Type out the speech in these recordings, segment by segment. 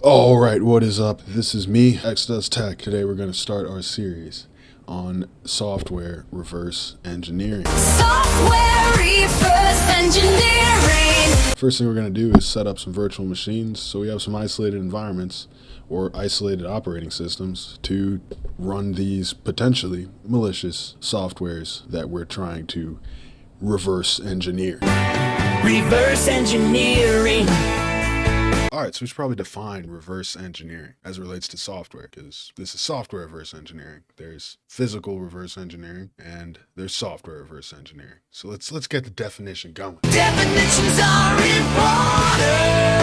All right, what is up? This is me, X Does Tech. Today we're going to start our series on software reverse engineering. Software reverse engineering. First thing we're going to do is set up some virtual machines so we have some isolated environments or isolated operating systems to run these potentially malicious softwares that we're trying to reverse engineer. Reverse engineering. All right, so we should probably define reverse engineering as it relates to software, because this is software reverse engineering. There's physical reverse engineering and there's software reverse engineering. So let's get the definition going. Definitions are important.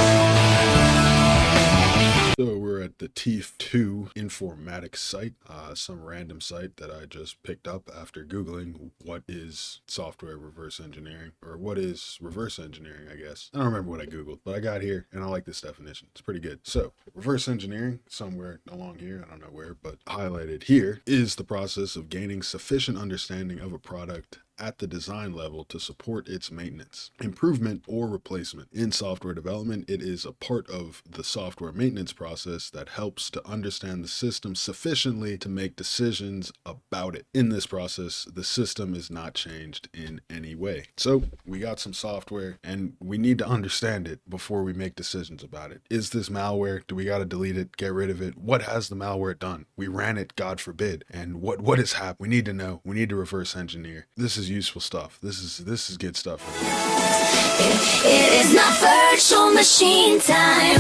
So we're at the TIF2 informatics site, some random site that I just picked up after Googling what is software reverse engineering, or what is reverse engineering, I guess. I don't remember what I Googled, but I got here and I like this definition. It's pretty good. So reverse engineering, somewhere along here, I don't know where, but highlighted here, is the process of gaining sufficient understanding of a product at the design level to support its maintenance, improvement, or replacement. In software development, it is a part of the software maintenance process that helps to understand the system sufficiently to make decisions about it. In this process, the system is not changed in any way. So we got some software and we need to understand it before we make decisions about it. Is this malware? Do we got to delete it, get rid of it? What has the malware done? We ran it, God forbid. And what has happened? We need to know. We need to reverse engineer. This is useful stuff. This is good stuff. It is not virtual machine time.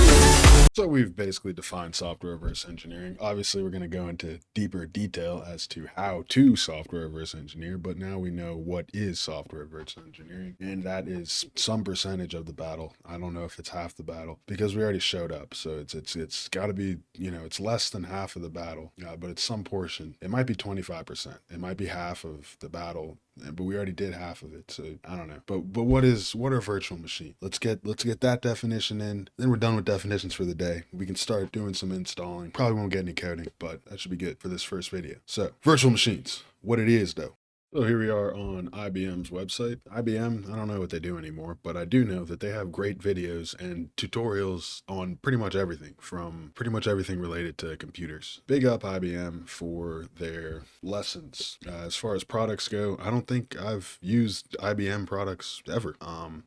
So we've basically defined software reverse engineering. Obviously, we're going to go into deeper detail as to how to software reverse engineer, but now we know what is software reverse engineering, and that is some percentage of the battle. I don't know if it's half the battle because we already showed up. So it's got to be, it's less than half of the battle, but it's some portion. It might be 25%. It might be half of the battle, but we already did half of it, so I don't know. But what are virtual machines? Let's get that definition in. Then we're done with definitions for the day. We can start doing some installing. Probably won't get any coding, but that should be good for this first video. So virtual machines, what it is though. So here we are on IBM's website. IBM, I don't know what they do anymore, but I do know that they have great videos and tutorials on pretty much everything, from pretty much everything related to computers. Big up IBM for their lessons. As far as products go, I don't think I've used IBM products ever.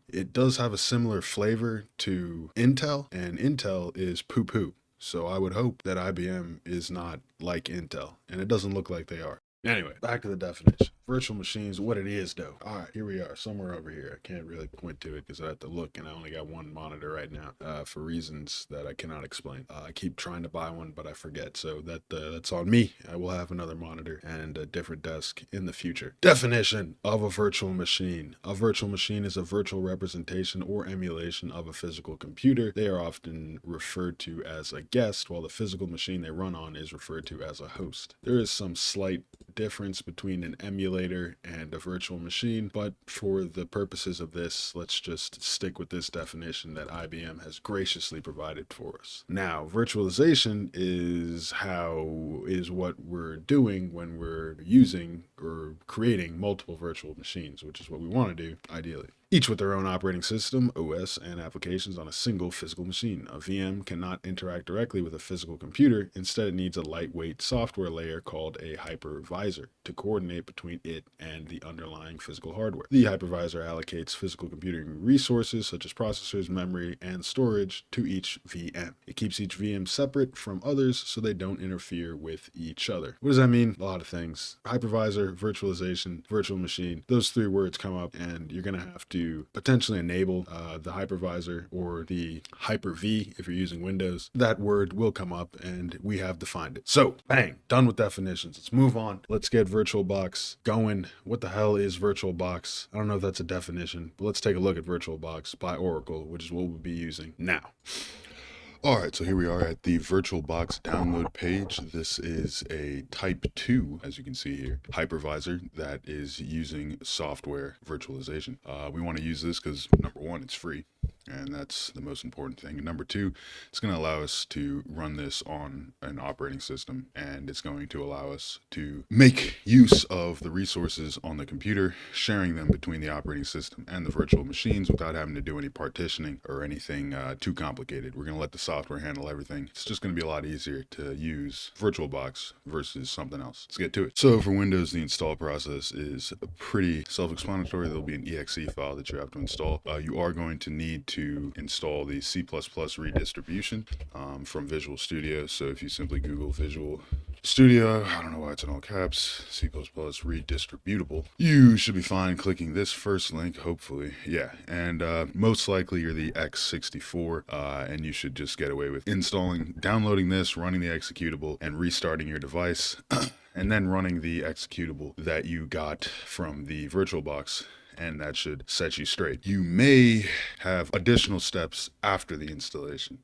It does have a similar flavor to Intel, and Intel is poo-poo. So I would hope that IBM is not like Intel, and it doesn't look like they are. Anyway, back to the definition. Virtual machines, what it is though. All right, here we are, somewhere over here. I can't really point to it because I have to look, and I only got one monitor right now for reasons that I cannot explain. I keep trying to buy one, but I forget. So that's on me. I will have another monitor and a different desk in the future. Definition of a virtual machine. A virtual machine is a virtual representation or emulation of a physical computer. They are often referred to as a guest, while the physical machine they run on is referred to as a host. There is some slight difference between an emulator and a virtual machine, but for the purposes of this, let's just stick with this definition that IBM has graciously provided for us. Now, virtualization is what we're doing when we're using or creating multiple virtual machines, which is what we want to do ideally. Each with their own operating system, OS, and applications on a single physical machine. A VM cannot interact directly with a physical computer. Instead, it needs a lightweight software layer called a hypervisor to coordinate between it and the underlying physical hardware. The hypervisor allocates physical computing resources such as processors, memory, and storage to each VM. It keeps each VM separate from others so they don't interfere with each other. What does that mean? A lot of things. Hypervisor, virtualization, virtual machine. Those three words come up, and you're going to have to potentially enable the hypervisor or the Hyper-V if you're using Windows. That word will come up, and we have defined it. So, bang, done with definitions. Let's move on. Let's get VirtualBox going. What the hell is VirtualBox? I don't know if that's a definition, but let's take a look at VirtualBox by Oracle, which is what we'll be using now. All right, so here we are at the VirtualBox download page. This is a type 2, as you can see here, hypervisor that is using software virtualization. We want to use this because, number one, it's free. And that's the most important thing. And number two, it's going to allow us to run this on an operating system, and it's going to allow us to make use of the resources on the computer, sharing them between the operating system and the virtual machines without having to do any partitioning or anything too complicated. We're going to let the software handle everything. It's just going to be a lot easier to use VirtualBox versus something else. Let's get to it. So for Windows, the install process is pretty self-explanatory. There'll be an exe file that you have to install. You are going to need to install the C++ redistribution from Visual Studio. So if you simply Google Visual Studio, I don't know why it's in all caps, C++ redistributable, you should be fine clicking this first link, hopefully. Yeah, and most likely you're the x64, and you should just get away with downloading this, running the executable, and restarting your device, and then running the executable that you got from the VirtualBox, and that should set you straight. You may have additional steps after the installation,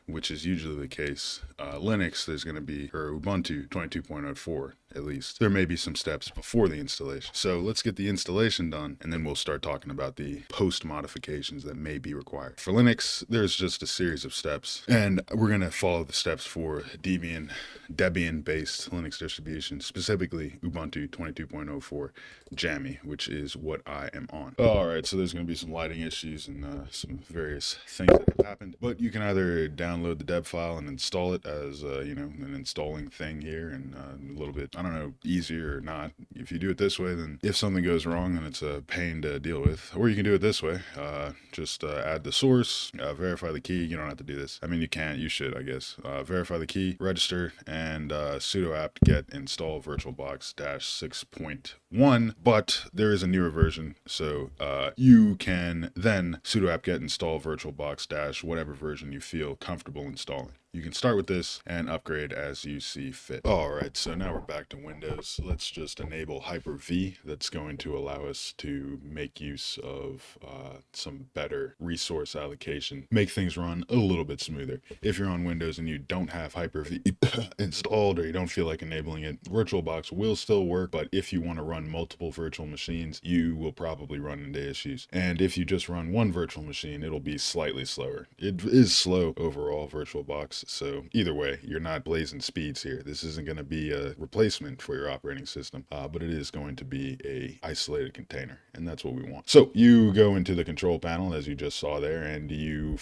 which is usually the case. Linux, there's going to be, or Ubuntu 22.04 at least, there may be some steps before the installation. So let's get the installation done, and then we'll start talking about the post modifications that may be required. For Linux, there's just a series of steps, and we're going to follow the steps for Debian-based Linux distribution, specifically Ubuntu 22.04 Jammy, which is what I am on. All right, so there's going to be some lighting issues and some various things that have happened, but you can either download the deb file and install it as an installing thing here, and a little bit, I don't know, easier or not. If you do it this way, then if something goes wrong, then it's a pain to deal with. Or you can do it this way, just add the source, verify the key. You don't have to do this. I mean, you can, you should, I guess. Verify the key, register, and sudo apt get install VirtualBox -6.1, but there is a newer version, so you can then sudo apt get install VirtualBox whatever version you feel comfortable installing. You can start with this and upgrade as you see fit. All right, so now we're back to Windows. Let's just enable Hyper-V. That's going to allow us to make use of some better resource allocation, make things run a little bit smoother. If you're on Windows and you don't have Hyper-V installed, or you don't feel like enabling it, VirtualBox will still work, but if you want to run multiple virtual machines, you will probably run into issues. And if you just run one virtual machine, it'll be slightly slower. It is slow overall, VirtualBox. So either way, you're not blazing speeds here. This isn't going to be a replacement for your operating system, but it is going to be a isolated container, and that's what we want. So you go into the control panel, as you just saw there, and you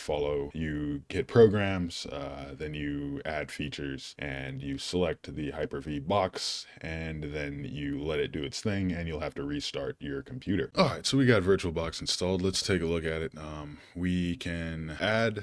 hit programs, then you add features, and you select the Hyper-V box, and then you let it do its thing, and you'll have to restart your computer. All right, so we got VirtualBox installed. Let's take a look at it. We can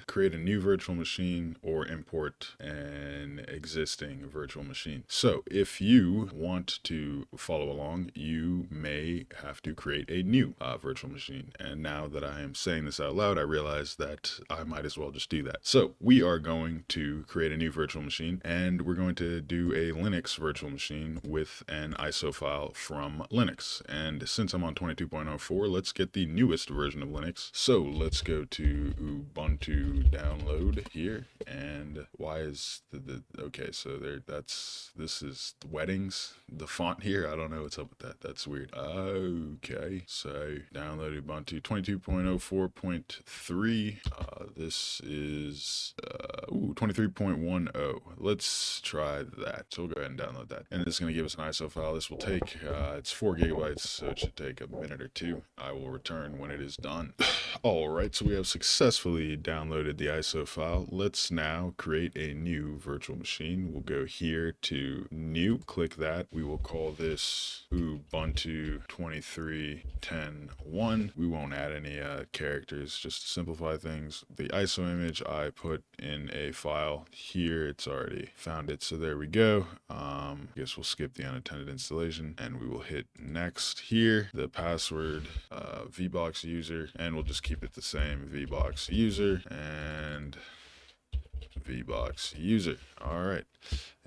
create a new virtual machine, or import an existing virtual machine. So if you want to follow along, you may have to create a new virtual machine. And now that I am saying this out loud, I realize that I might as well just do that. So we are going to create a new virtual machine, and we're going to do a Linux virtual machine with an ISO file from Linux. And since I'm on 22.04, let's get the newest version of Linux. So let's go to Ubuntu download here, and why is okay, so this is weddings, the font here, I don't know what's up with that. That's weird. Okay, so download Ubuntu 22.04.3. This is 23.10. Let's try that. So we'll go ahead and download that, and it's going to give us an ISO file. This will take it's 4 gigabytes, so it should take a minute or two. I will return when it is done. All right, so we have successfully downloaded the ISO file. Let's now create a new virtual machine. We'll go here to new, click that. We will call this Ubuntu 23.10.1. We won't add any characters, just to simplify things. The ISO image I put in a file here. It's already found it, so there we go. I guess we'll skip the unattended installation, and we will hit next here. The password VBox user, and we'll just keep it the same, VBox user and VBox user. All right,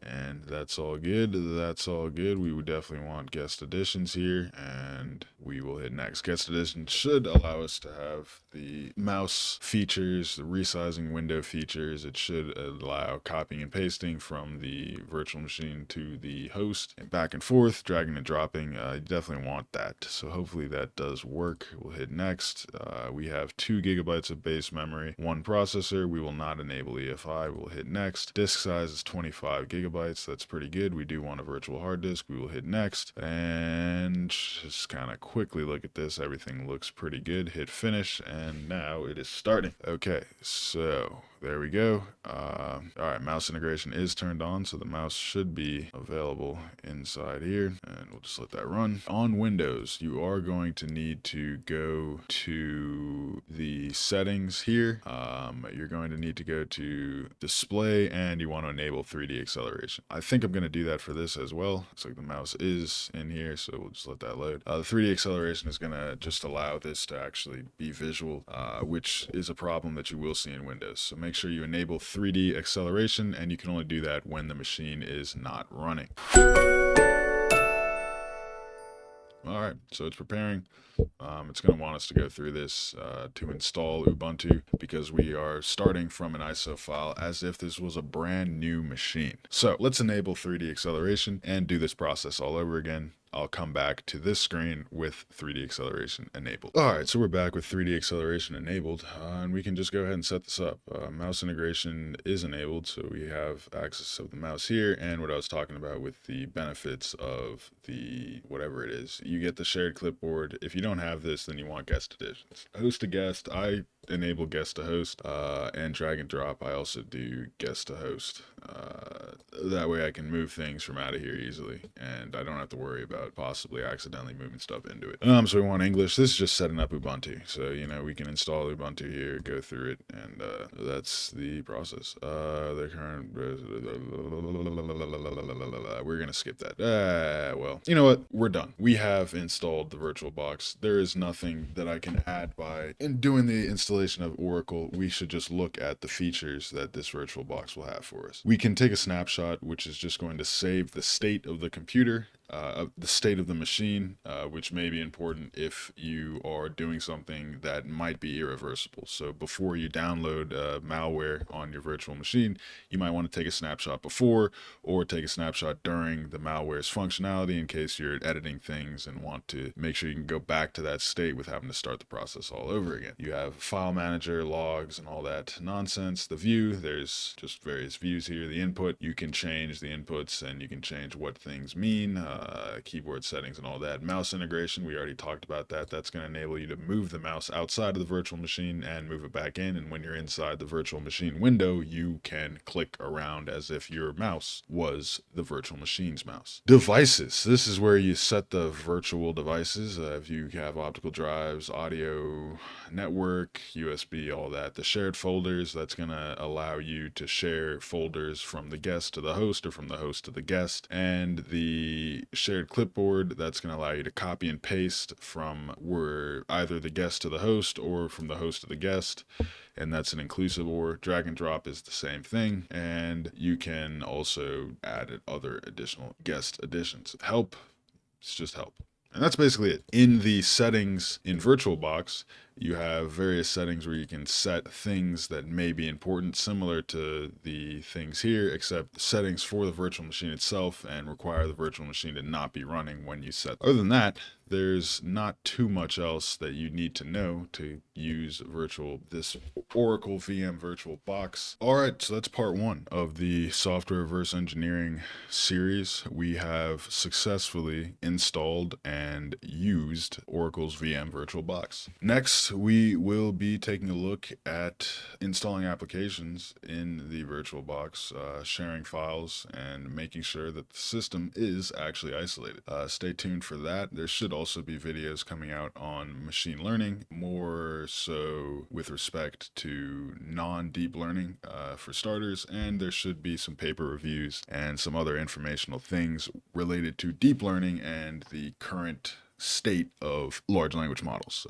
And that's all good. That's all good. We would definitely want guest additions here, and we will hit next. Guest additions should allow us to have the mouse features, the resizing window features. It should allow copying and pasting from the virtual machine to the host and back and forth, dragging and dropping. You definitely want that. So hopefully that does work. We'll hit next. We have 2 gigabytes of base memory, 1 processor. We will not enable EFI. We'll hit next. Disk size is 25 gigabytes. That's pretty good. We do want a virtual hard disk. We will hit next and just kind of quickly look at this. Everything looks pretty good. Hit finish, and now it is starting. Okay, so there we go. All right, mouse integration is turned on, so the mouse should be available inside here, and we'll just let that run. On Windows, you are going to need to go to the settings here. You're going to need to go to display, and you want to enable 3D acceleration. I think I'm going to do that for this as well. Looks like the mouse is in here, so we'll just let that load. The 3D acceleration is going to just allow this to actually be visual, which is a problem that you will see in Windows. So make sure you enable 3D acceleration, and you can only do that when the machine is not running. All right, so it's preparing. It's going to want us to go through this to install Ubuntu, because we are starting from an ISO file as if this was a brand new machine. So let's enable 3D acceleration and do this process all over again. I'll come back to this screen with 3D acceleration enabled. All right, so we're back with 3D acceleration enabled, and we can just go ahead and set this up. Mouse integration is enabled, so we have access to the mouse here, and what I was talking about with the benefits of the whatever it is. You get the shared clipboard. If you don't have this, then you want guest additions. Host to guest, I enable guest to host, and drag and drop. I also do guest to host. That way I can move things from out of here easily, and I don't have to worry about possibly accidentally moving stuff into it. So we want English. This is just setting up Ubuntu. So, we can install Ubuntu here, go through it, and that's the process. The current, we're going to skip that. Well, you know what? We're done. We have installed the VirtualBox. There is nothing that I can add by in doing the installation of Oracle. We should just look at the features that this VirtualBox will have for us. We can take a snapshot, which is just going to save the state of the computer, the state of the machine, which may be important if you are doing something that might be irreversible. So before you download malware on your virtual machine, you might want to take a snapshot before, or take a snapshot during the malware's functionality, in case you're editing things and want to make sure you can go back to that state with having to start the process all over again. You have file manager, logs, and all that nonsense. The view, there's just various views here. The input, you can change the inputs, and you can change what things mean. Keyboard settings and all that. Mouse integration, we already talked about that. That's going to enable you to move the mouse outside of the virtual machine and move it back in, and when you're inside the virtual machine window, you can click around as if your mouse was the virtual machine's mouse. Devices, this is where you set the virtual devices. If you have optical drives, audio, network, USB, all that. The shared folders, that's going to allow you to share folders from the guest to the host, or from the host to the guest. And the shared clipboard, that's going to allow you to copy and paste from either the guest to the host, or from the host to the guest, and that's an inclusive OR. Drag and drop is the same thing, and you can also add other additional guest additions. Help, it's just help. And that's basically it. In the settings in VirtualBox, you have various settings where you can set things that may be important, similar to the things here, except settings for the virtual machine itself, and require the virtual machine to not be running when you set. Other than that, there's not too much else that you need to know to use this Oracle VM VirtualBox. All right, so that's part 1 of the software reverse engineering series. We have successfully installed and used Oracle's VM VirtualBox. Next, we will be taking a look at installing applications in the VirtualBox, sharing files, and making sure that the system is actually isolated. Stay tuned for that. There should also be videos coming out on machine learning, more so with respect to non-deep learning for starters, and there should be some paper reviews and some other informational things related to deep learning and the current state of large language models,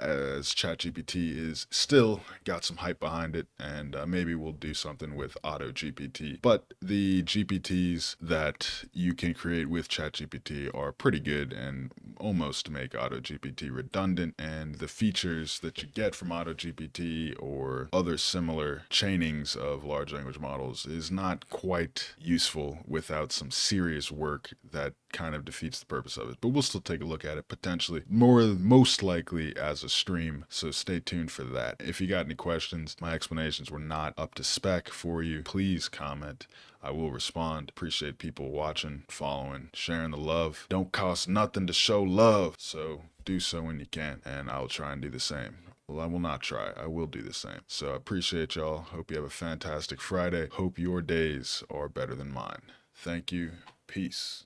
as ChatGPT is still got some hype behind it, and maybe we'll do something with Auto GPT. But the GPTs that you can create with ChatGPT are pretty good and almost make Auto GPT redundant, and the features that you get from Auto GPT or other similar chainings of large language models is not quite useful without some serious work that kind of defeats the purpose of it. But we'll still take a look at it potentially, most likely as a stream, so stay tuned for that. If you got any questions, my explanations were not up to spec for you, please comment. I will respond. Appreciate people watching, following, sharing the love. Don't cost nothing to show love, so do so when you can, and I'll try and do the same. Well, I will not try. I will do the same. So I appreciate y'all. Hope you have a fantastic Friday. Hope your days are better than mine. Thank you. Peace.